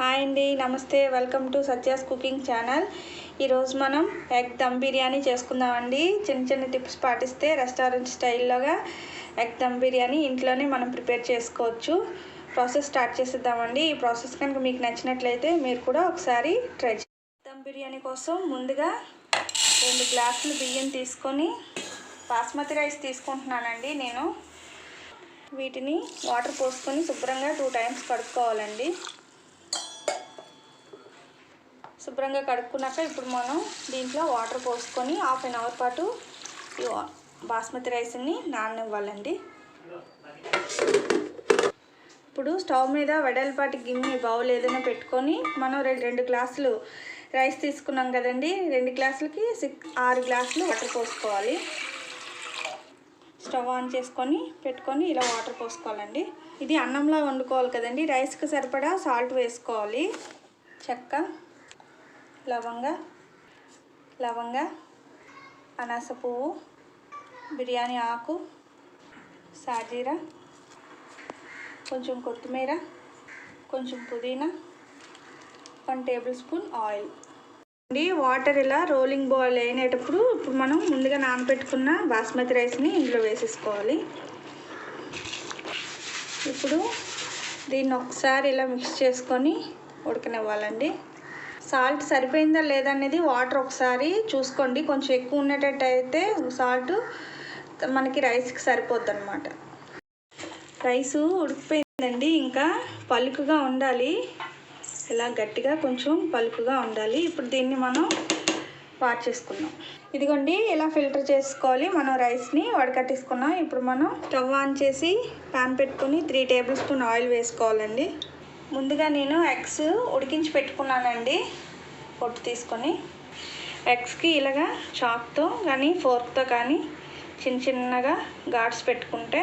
Hi అండి, నమస్తే. Welcome to Satya's cooking channel. ఈరోజు మనం ఎగ్ దమ్ బిర్యానీ చేసుకుందామండి. చిన్న చిన్న టిప్స్ పాటిస్తే రెస్టారెంట్ స్టైల్లోగా ఎగ్ దమ్ బిర్యానీ ఇంట్లోనే మనం ప్రిపేర్ చేసుకోవచ్చు. ప్రాసెస్ స్టార్ట్ చేసేద్దామండి. ఈ ప్రాసెస్ కనుక మీకు నచ్చినట్లయితే మీరు కూడా ఒకసారి ట్రై చేయండి. దమ్ బిర్యానీ కోసం ముందుగా 2 గ్లాసులు బియ్యం తీసుకొని బాస్మతి రైస్ తీసుకుంటున్నానండి. నేను వీటిని వాటర్ పోసుకొని శుభ్రంగా 2 టైమ్స్ కడుక్కోవాలండి. శుభ్రంగా కడుక్కున్నాక ఇప్పుడు మనం దీంట్లో వాటర్ పోసుకొని 1/2 అవర్ పాటు ఈ బాస్మతి రైస్ని నాననివ్వాలండి. ఇప్పుడు స్టవ్ మీద వెడల్పాటి గిన్నె బౌల్ ఏదైనా పెట్టుకొని మనం 2 గ్లాసులు రైస్ తీసుకున్నాం కదండి. 2 గ్లాసులకి 6 గ్లాసులు వాటర్ పోసుకోవాలి. స్టవ్ ఆన్ చేసుకొని పెట్టుకొని ఇలా వాటర్ పోసుకోవాలండి. ఇది అన్నంలా వండుకోవాలి కదండి. రైస్కి సరిపడా సాల్ట్ వేసుకోవాలి. చెక్క, లవంగ, అనాస పువ్వు, బిర్యానీ ఆకు, సాజీరా, కొంచెం కొత్తిమీర, కొంచెం పుదీనా, 1 టేబుల్ స్పూన్ ఆయిల్. వాటర్ ఇలా రోలింగ్ బాయిల్ అయినప్పుడు ఇప్పుడు మనం ముందుగా నానబెట్టుకున్న బాస్మతి రైస్ని ఇందులో వేసేసుకోవాలి. ఇప్పుడు దీన్ని ఒకసారి ఇలా మిక్స్ చేసుకొని ఉడకనివ్వాలండి. సాల్ట్ సరిపోయిందా లేదా అనేది వాటర్ ఒకసారి చూసుకోండి. కొంచెం ఎక్కువ ఉన్నట్టు అయితే సాల్ట్ మనకి రైస్కి సరిపోద్ది అనమాట. రైస్ ఉడికిపోయిందండి. ఇంకా పలుకుగా ఉండాలి. ఇలా గట్టిగా కొంచెం పలుకుగా ఉండాలి. ఇప్పుడు దీన్ని మనం వాష్ చేసుకుందాం. ఇదిగోండి, ఇలా ఫిల్టర్ చేసుకోవాలి. మనం రైస్ని వడకట్టేసుకున్నాం. ఇప్పుడు మనం స్టవ్ ఆన్ చేసి ప్యాన్ పెట్టుకొని 3 టేబుల్ స్పూన్ ఆయిల్ వేసుకోవాలండి. ముందుగా నేను ఎగ్స్ ఉడికించి పెట్టుకున్నానండి. పొట్టు తీసుకొని ఎగ్స్కి ఇలాగా చాక్తో కానీ ఫోర్క్తో కానీ చిన్నగా ఘాట్స్ పెట్టుకుంటే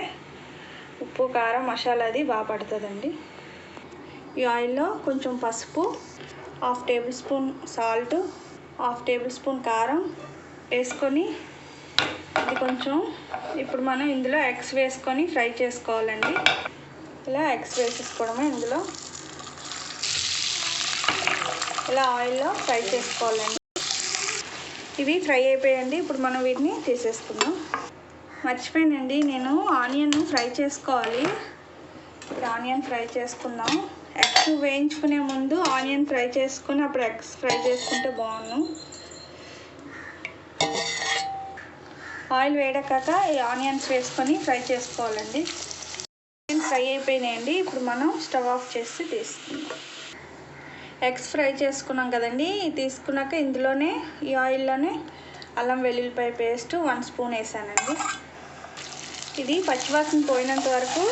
ఉప్పు, కారం, మసాలా అది బాగా పడుతుందండి. ఈ ఆయిల్లో కొంచెం పసుపు, 1/2 table spoon salt, 1/2 table spoon కారం వేసుకొని ఇది కొంచెం ఇప్పుడు మనం ఇందులో ఎగ్స్ వేసుకొని ఫ్రై చేసుకోవాలండి. ఇలా ఎగ్స్ వేసేసుకోవడమే ఇందులో ఇలా ఆయిల్లో ఫ్రై చేసుకోవాలండి. ఇవి ఫ్రై అయిపోయాయండి. ఇప్పుడు మనం వీటిని తీసేసుకుందాం. మర్చిపోయానండి, నేను ఆనియన్ ఫ్రై చేసుకోవాలి. ఇప్పుడు ఆనియన్ ఫ్రై చేసుకుందాం. ఎగ్స్ వేయించుకునే ముందు ఆనియన్ ఫ్రై చేసుకొని అప్పుడు ఎగ్స్ ఫ్రై చేసుకుంటే బాగుండు. ఆయిల్ వేడెక్కాక ఈ ఆనియన్స్ వేసుకొని ఫ్రై చేసుకోవాలండి. ఆనియన్ ఫ్రై అయిపోయినాయండి. ఇప్పుడు మనం స్టవ్ ఆఫ్ చేసి తీసుకుందాం. ఎగ్స్ ఫ్రై చేసుకున్నాం కదండి. తీసుకున్నాక ఇందులోనే ఈ ఆయిల్లోనే అల్లం వెల్లుల్లిపాయ పేస్ట్ 1 స్పూన్ వేసానండి. ఇది పచ్చివాసన పోయినంత వరకు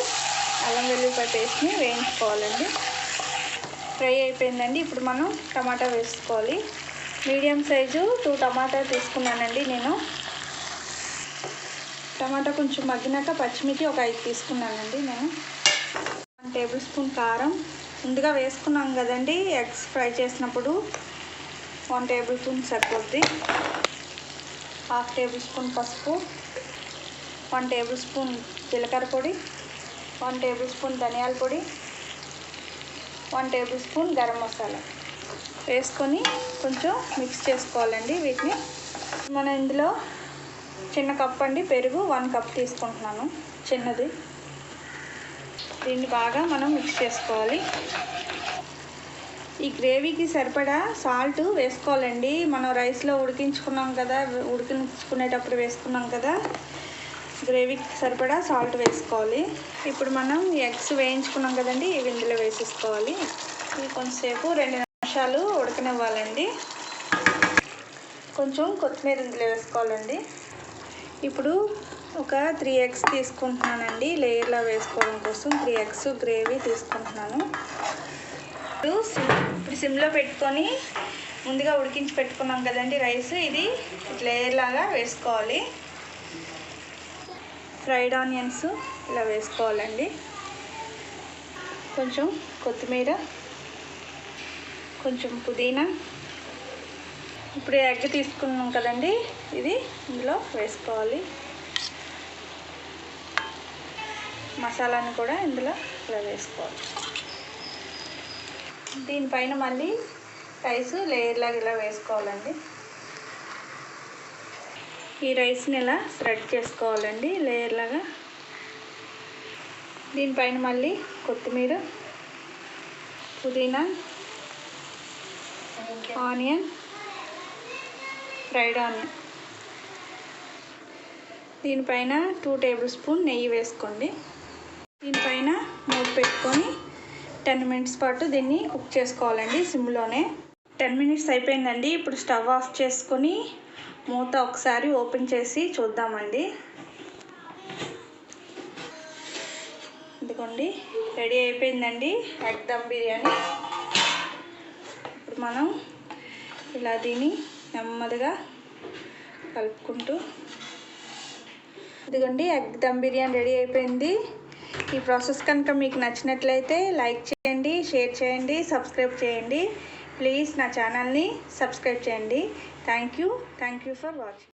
అల్లం వెల్లుల్లిపాయ పేస్ట్ని వేయించుకోవాలండి. ఫ్రై అయిపోయిందండి. ఇప్పుడు మనం టమాటా వేసుకోవాలి. మీడియం సైజు 2 టమాటా తీసుకున్నానండి నేను. టమాటా కొంచెం మగ్గినాక పచ్చిమిర్చి ఒక 5 తీసుకున్నానండి నేను. 1 టేబుల్ స్పూన్ కారం ముందుగా వేసుకున్నాం కదండి. ఎగ్స్ ఫ్రై చేసినప్పుడు 1 టేబుల్ స్పూన్ సరిపోద్ది. 1/2 టేబుల్ స్పూన్ పసుపు, 1 టేబుల్ స్పూన్ జీలకర్ర పొడి, 1 టేబుల్ స్పూన్ ధనియాల పొడి, 1 టేబుల్ స్పూన్ గరం మసాలా వేసుకొని కొంచెం మిక్స్ చేసుకోవాలండి. వీటిని మనం ఇందులో చిన్న కప్ అండి పెరుగు 1 కప్ తీసుకుంటున్నాను, చిన్నది. దీన్ని బాగా మనం మిక్స్ చేసుకోవాలి. ఈ గ్రేవీకి సరిపడా సాల్ట్ వేసుకోవాలండి. మనం రైస్లో ఉడికించుకున్నాం కదా, ఉడికించుకునేటప్పుడు వేసుకున్నాం కదా, గ్రేవీకి సరిపడా సాల్ట్ వేసుకోవాలి. ఇప్పుడు మనం ఎగ్స్ వేయించుకున్నాం కదండి, ఇవి ఇందులో వేసేసుకోవాలి. ఇవి కొంచెంసేపు 2 నిమిషాలు ఉడకనివ్వాలండి. కొంచెం కొత్తిమీర ఇందులో వేసుకోవాలండి. ఇప్పుడు ఒక 3 ఎగ్స్ తీసుకుంటున్నానండి. లేయర్లా వేసుకోవడం కోసం 3 ఎగ్స్ గ్రేవీ తీసుకుంటున్నాను. ఇప్పుడు సిమ్లో పెట్టుకొని ముందుగా ఉడికించి పెట్టుకున్నాం కదండి రైస్, ఇది లేయర్ లాగా వేసుకోవాలి. ఫ్రైడ్ ఆనియన్స్ ఇలా వేసుకోవాలండి. కొంచెం కొత్తిమీర, కొంచెం పుదీనా. ఇప్పుడు ఎగ్ తీసుకున్నాం కదండి, ఇది ఇందులో వేసుకోవాలి. మసాలాని కూడా ఇందులో ఇలా వేసుకోవాలి. దీనిపైన మళ్ళీ రైస్ లేయర్లాగా ఇలా వేసుకోవాలండి. ఈ రైస్ని ఇలా స్ప్రెడ్ చేసుకోవాలండి లేయర్ లాగా. దీనిపైన మళ్ళీ కొత్తిమీర, పుదీనా, ఆనియన్, ఫ్రైడ్ ఆనియన్. దీనిపైన 2 టేబుల్ స్పూన్ నెయ్యి వేసుకోండి. దీనిపైన మూత పెట్టుకొని 10 మినిట్స్ పాటు దీన్ని కుక్ చేసుకోవాలండి సిమ్లోనే. 10 మినిట్స్ అయిపోయిందండి. ఇప్పుడు స్టవ్ ఆఫ్ చేసుకొని మూత ఒకసారి ఓపెన్ చేసి చూద్దామండి. ఇదిగోండి రెడీ అయిపోయిందండి ఎగ్ దమ్ బిర్యానీ. ఇప్పుడు మనం ఇలా దీన్ని నెమ్మదిగా కలుపుకుంటూ, ఇదిగోండి ఎగ్ దమ్ బిర్యానీ రెడీ అయిపోయింది. ఈ ప్రాసెస్ కనుక మీకు నచ్చినట్లయితే లైక్ చేయండి, షేర్ చేయండి, సబ్స్క్రైబ్ చేయండి. ప్లీజ్ నా ఛానల్ని సబ్స్క్రైబ్ చేయండి. Thank you for watching.